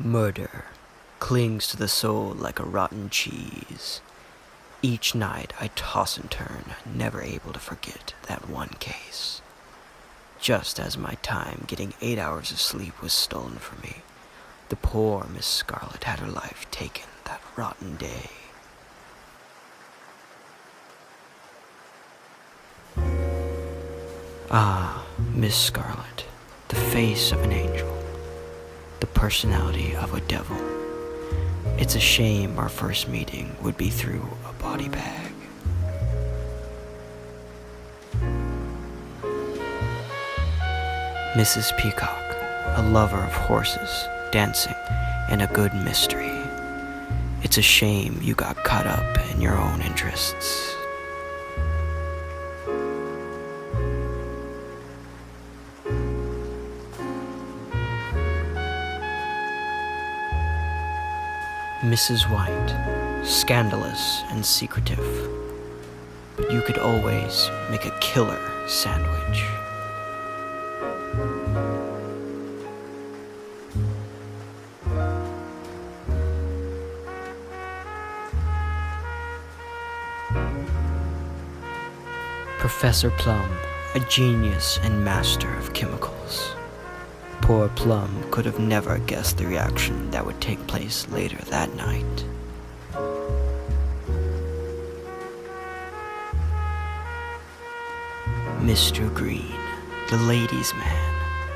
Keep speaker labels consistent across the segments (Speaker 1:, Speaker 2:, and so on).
Speaker 1: Murder clings to the soul like a rotten cheese. Each night I toss and turn, never able to forget that one case. Just as my time getting 8 hours of sleep was stolen from me, the poor Miss Scarlet had her life taken that rotten day. Ah, Miss Scarlet, the face of an angel, the personality of a devil. It's a shame our first meeting would be through a body bag. Mrs. Peacock, a lover of horses, dancing, and a good mystery. It's a shame you got caught up in your own interests. Mrs. White, scandalous and secretive, but you could always make a killer sandwich. Professor Plum, a genius and master of chemicals. Poor Plum could have never guessed the reaction that would take place later that night. Mr. Green, the ladies' man.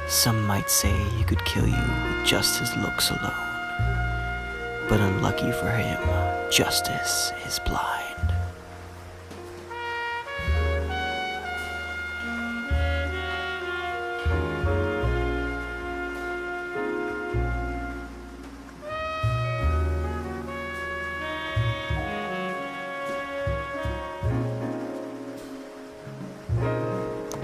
Speaker 1: Some might say he could kill you with just his looks alone. But unlucky for him, justice is blind.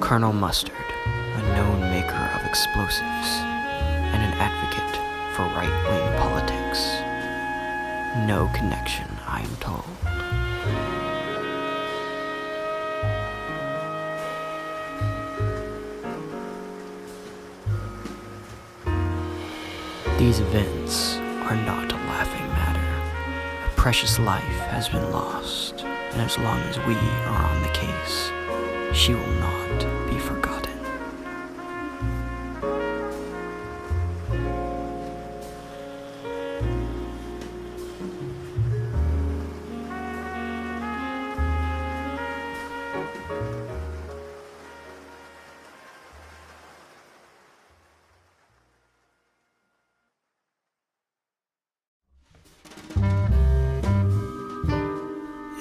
Speaker 1: Colonel Mustard, a known maker of explosives, and an advocate for right-wing politics. No connection, I am told. These events are not a laughing matter. A precious life has been lost, and as long as we are on the case, she will not be forgotten.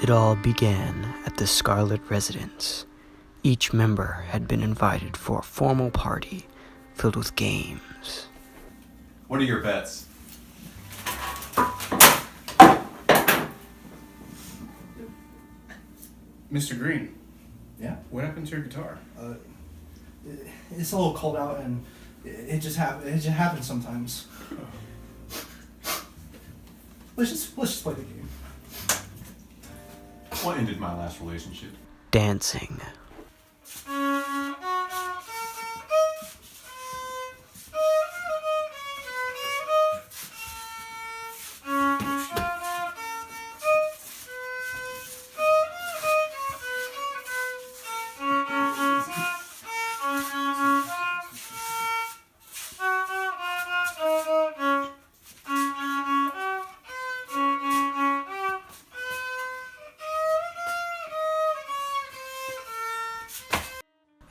Speaker 1: It all began at the Scarlet residence. Each member had been invited for a formal party filled with games.
Speaker 2: What are your bets?
Speaker 3: Mr. Green,
Speaker 4: Yeah,
Speaker 3: what happened to your guitar?
Speaker 4: it's a little cold out, and it just happens sometimes. Let's just play the game.
Speaker 2: What ended my last relationship?
Speaker 1: Dancing.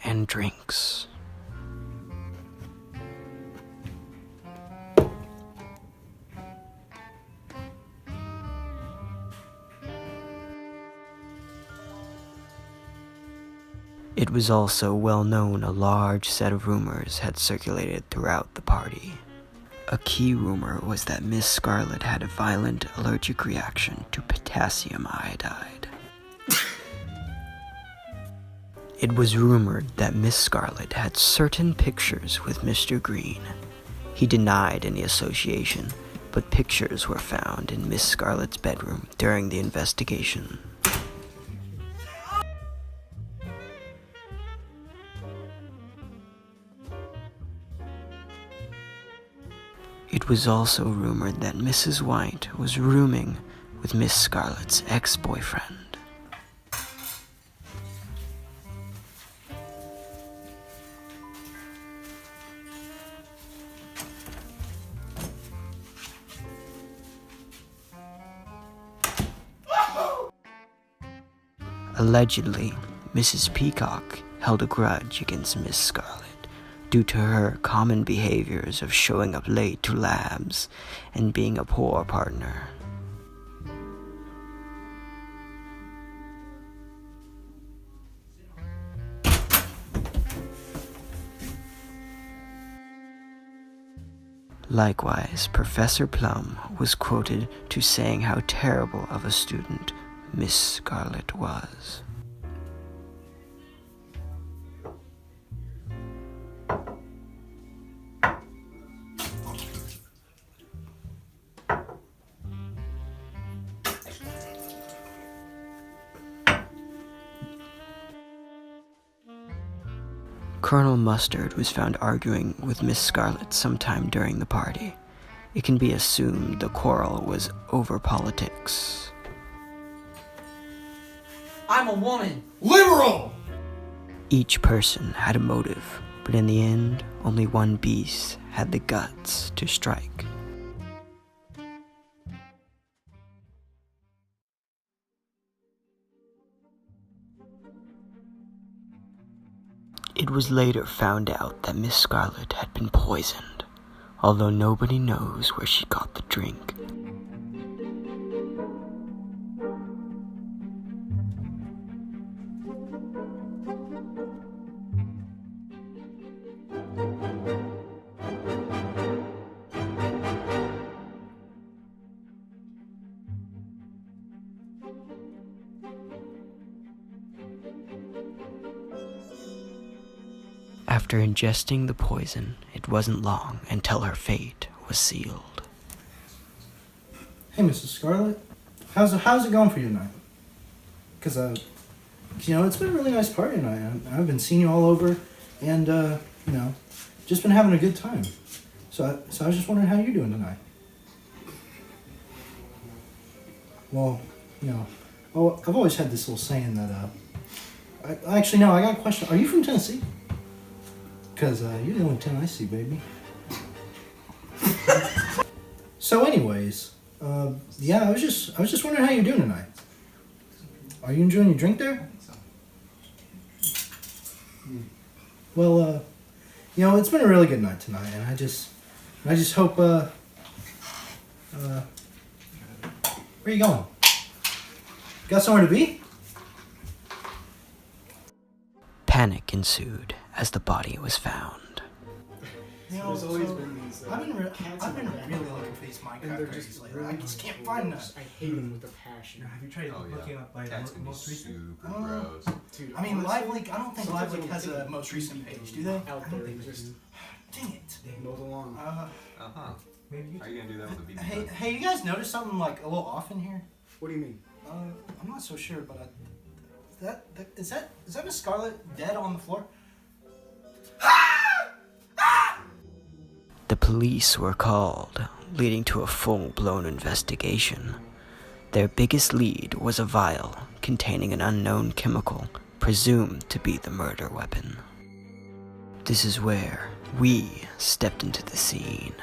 Speaker 1: And drinks. It was also well known a large set of rumors had circulated throughout the party. A key rumor was that Miss Scarlet had a violent allergic reaction to potassium iodide. It was rumored that Miss Scarlet had certain pictures with Mr. Green. He denied any association, but pictures were found in Miss Scarlet's bedroom during the investigation. It It was also rumored that Mrs. White was rooming with Miss Scarlet's ex-boyfriend. Allegedly, Mrs. Peacock held a grudge against Miss Scarlet due to her common behaviors of showing up late to labs and being a poor partner. Likewise, Professor Plum was quoted to saying how terrible of a student Miss Scarlet was. Colonel Mustard was found arguing with Miss Scarlet sometime during the party. It can be assumed the quarrel was over politics.
Speaker 5: I'm a woman!
Speaker 4: Liberal!
Speaker 1: Each person had a motive, but in the end, only one beast had the guts to strike. It was later found out that Miss Scarlet had been poisoned, although nobody knows where she got the drink. After ingesting the poison, it wasn't long until her fate was sealed.
Speaker 4: Hey, Mrs. Scarlet. How's it going for you tonight? Because, it's been a really nice party tonight. I've been seeing you all over and, just been having a good time. So I was just wondering how you're doing tonight. Well, I've always had this little saying that, I got a question. Are you from Tennessee? Because you're the only 10 I see, baby. So anyways, I was just wondering how you're doing tonight. Are you enjoying your drink there? Well, it's been a really good night tonight, and I just hope, where are you going? Got somewhere to be?
Speaker 1: Panic ensued as the body was found.
Speaker 3: There's always been these.
Speaker 4: I've been really looking for these Minecraft
Speaker 3: and they're
Speaker 4: cookies
Speaker 3: just
Speaker 4: lately. I just can't find them.
Speaker 3: I hate them with a passion.
Speaker 4: Have you tried looking up like
Speaker 2: Cats can be
Speaker 4: most recent?
Speaker 2: super gross.
Speaker 3: Dude,
Speaker 4: I mean,
Speaker 3: honestly,
Speaker 4: LiveLeak. I don't think
Speaker 3: sometimes
Speaker 4: LiveLeak
Speaker 3: I
Speaker 4: has
Speaker 3: don't
Speaker 4: a
Speaker 3: think
Speaker 4: most recent page, do they?
Speaker 3: out
Speaker 4: I don't
Speaker 3: there,
Speaker 4: think they
Speaker 3: just
Speaker 4: do. Dang it.
Speaker 3: mows along.
Speaker 2: Uh-huh.
Speaker 4: Maybe you.
Speaker 2: How are you gonna do that with a BB gun?
Speaker 4: Hey, you guys notice something like a little off in here?
Speaker 3: What do you mean?
Speaker 4: I'm not so sure, but is that Miss Scarlet dead on the floor?
Speaker 1: The police were called, leading to a full-blown investigation. Their biggest lead was a vial containing an unknown chemical presumed to be the murder weapon. This is where we stepped into the scene.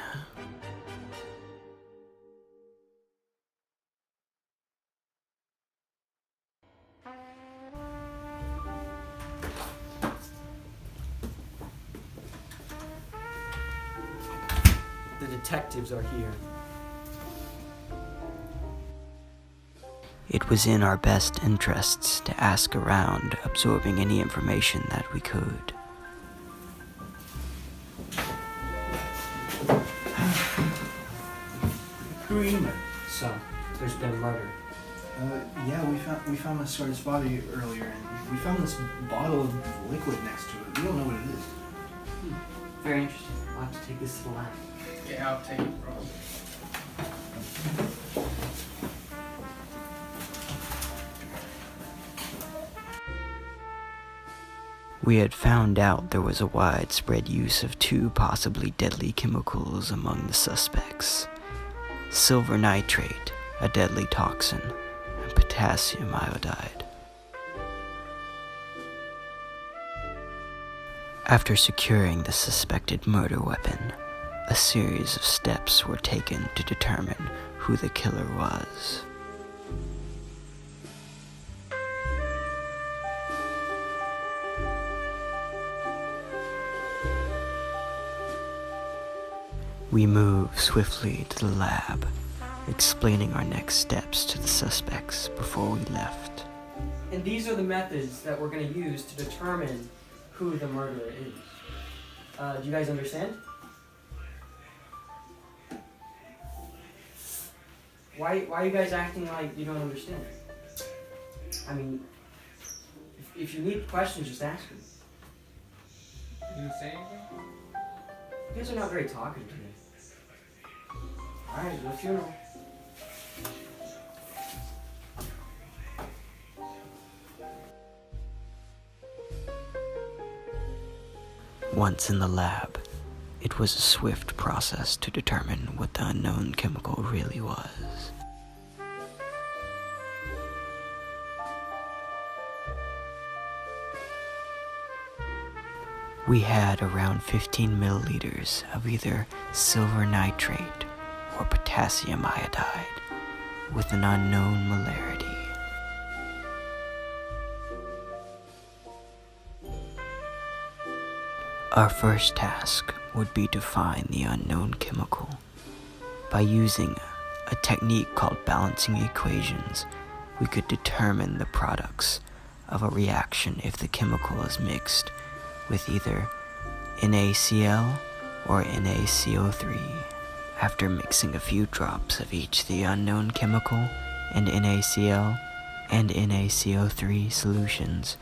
Speaker 5: The detectives are here.
Speaker 1: It was in our best interests to ask around, absorbing any information that we could.
Speaker 4: Who are you, man?
Speaker 5: So, there's been a murder.
Speaker 4: Yeah, we found Miss Scarlet's body earlier, and we found this bottle of liquid next to it. We don't know what it is.
Speaker 5: Very interesting. I'll have to take this to the lab.
Speaker 3: Yeah, I'll take it, bro.
Speaker 1: We had found out there was a widespread use of two possibly deadly chemicals among the suspects: silver nitrate, a deadly toxin, and potassium iodide. After securing the suspected murder weapon, a series of steps were taken to determine who the killer was. We moved swiftly to the lab, explaining our next steps to the suspects before we left.
Speaker 5: And these are the methods that we're going to use to determine who the murderer is. Do you guys understand? Why are you guys acting like you don't understand? I mean, if you need questions, just ask me.
Speaker 3: You didn't say anything?
Speaker 5: You guys are not very talkative today. Alright, the funeral.
Speaker 1: Once in the lab, it was a swift process to determine what the unknown chemical really was. We had around 15 milliliters of either silver nitrate or potassium iodide with an unknown molarity. Our first task would be to find the unknown chemical. By using a technique called balancing equations, we could determine the products of a reaction if the chemical is mixed with either NaCl or NaCO3. After mixing a few drops of each the unknown chemical and NaCl and NaCO3 solutions,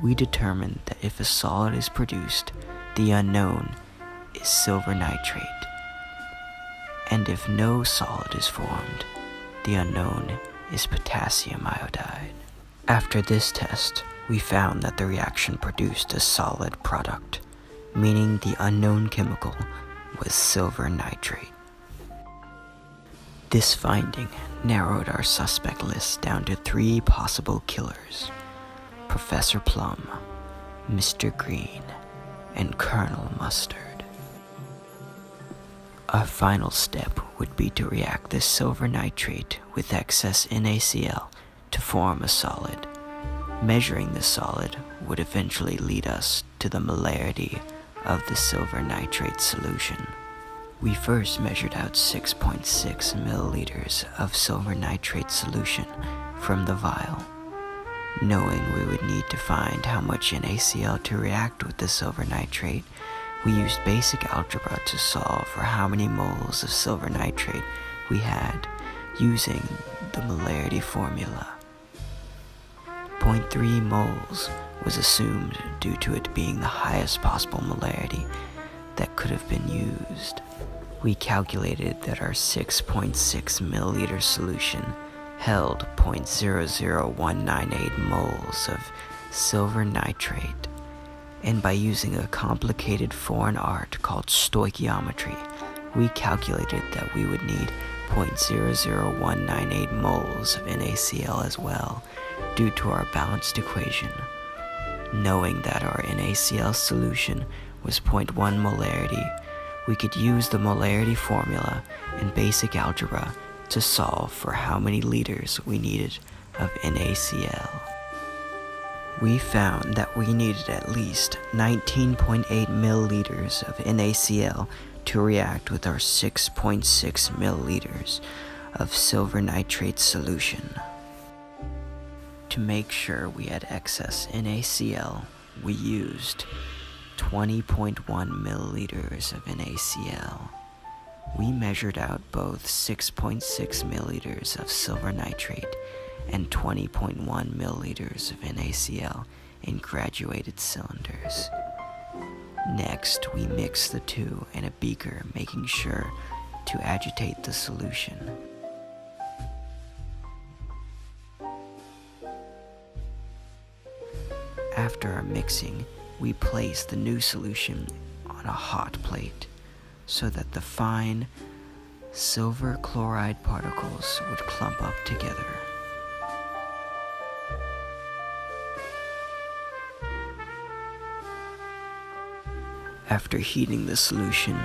Speaker 1: we determined that if a solid is produced, the unknown is silver nitrate, and if no solid is formed, the unknown is potassium iodide. After this test, we found that the reaction produced a solid product, meaning the unknown chemical was silver nitrate. This finding narrowed our suspect list down to 3 possible killers: Professor Plum, Mr. Green, and Colonel Mustard. Our final step would be to react this silver nitrate with excess NaCl to form a solid. Measuring the solid would eventually lead us to the molarity of the silver nitrate solution. We first measured out 6.6 milliliters of silver nitrate solution from the vial. Knowing we would need to find how much NaCl to react with the silver nitrate, we used basic algebra to solve for how many moles of silver nitrate we had using the molarity formula. 0.3 moles was assumed due to it being the highest possible molarity that could have been used. We calculated that our 6.6 milliliter solution held 0.00198 moles of silver nitrate, and by using a complicated foreign art called stoichiometry, we calculated that we would need 0.00198 moles of NaCl as well, due to our balanced equation. Knowing that our NaCl solution was 0.1 molarity, we could use the molarity formula in basic algebra to solve for how many liters we needed of NaCl. We found that we needed at least 19.8 milliliters of NaCl to react with our 6.6 milliliters of silver nitrate solution. To make sure we had excess NaCl, we used 20.1 milliliters of NaCl. We measured out both 6.6 milliliters of silver nitrate and 20.1 milliliters of NaCl in graduated cylinders. Next, we mixed the two in a beaker, making sure to agitate the solution. After our mixing, we placed the new solution on a hot plate so that the fine silver chloride particles would clump up together. After heating the solution,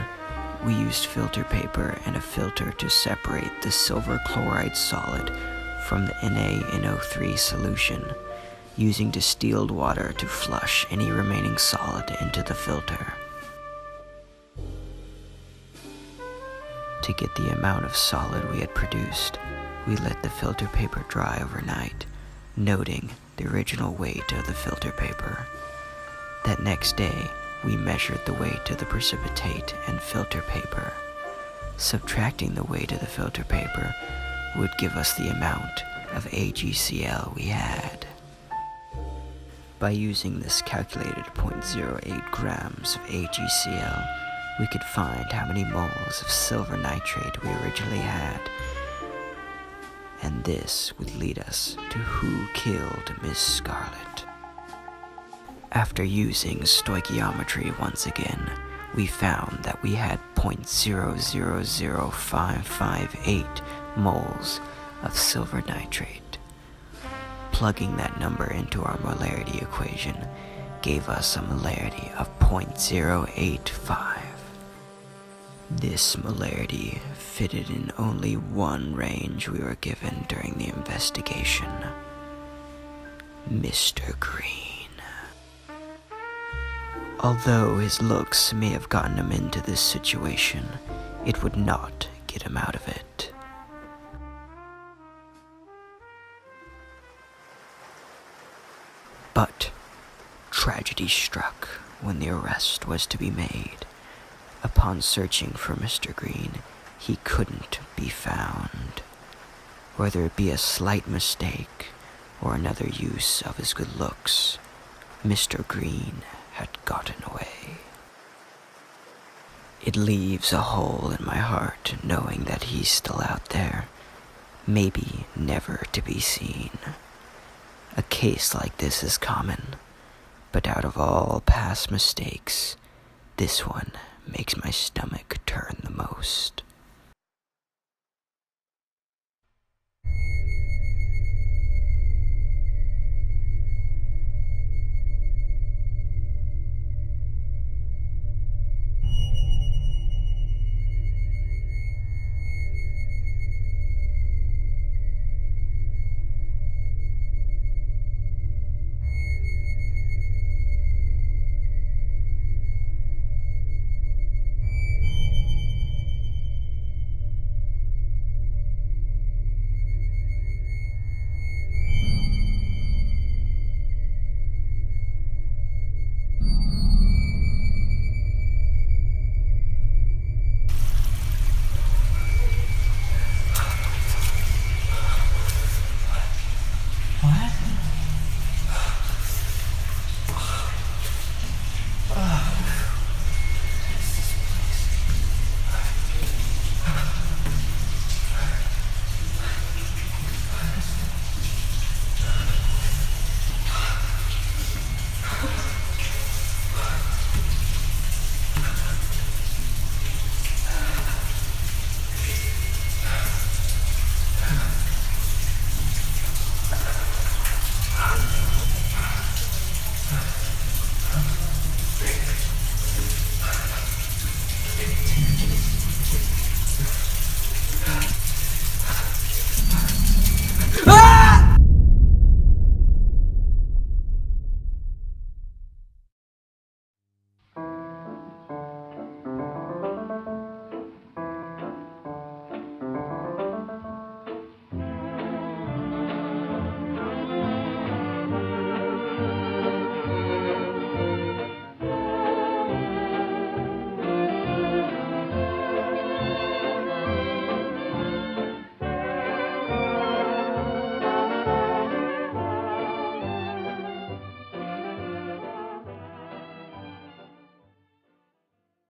Speaker 1: we used filter paper and a filter to separate the silver chloride solid from the NaNO3 solution, using distilled water to flush any remaining solid into the filter. To get the amount of solid we had produced, we let the filter paper dry overnight, noting the original weight of the filter paper. That next day, we measured the weight of the precipitate and filter paper. Subtracting the weight of the filter paper would give us the amount of AgCl we had. By using this calculated 0.08 grams of AgCl, we could find how many moles of silver nitrate we originally had, and this would lead us to who killed Miss Scarlet. After using stoichiometry once again, we found that we had 0.000558 moles of silver nitrate. Plugging that number into our molarity equation gave us a molarity of 0.085. This molarity fitted in only one range we were given during the investigation: Mr. Green. Although his looks may have gotten him into this situation, it would not get him out of it. But tragedy struck when the arrest was to be made. Upon searching for Mr. Green, he couldn't be found. Whether it be a slight mistake or another use of his good looks, Mr. Green had gotten away. It leaves a hole in my heart knowing that he's still out there, maybe never to be seen. A case like this is common, but out of all past mistakes, this one makes my stomach turn the most.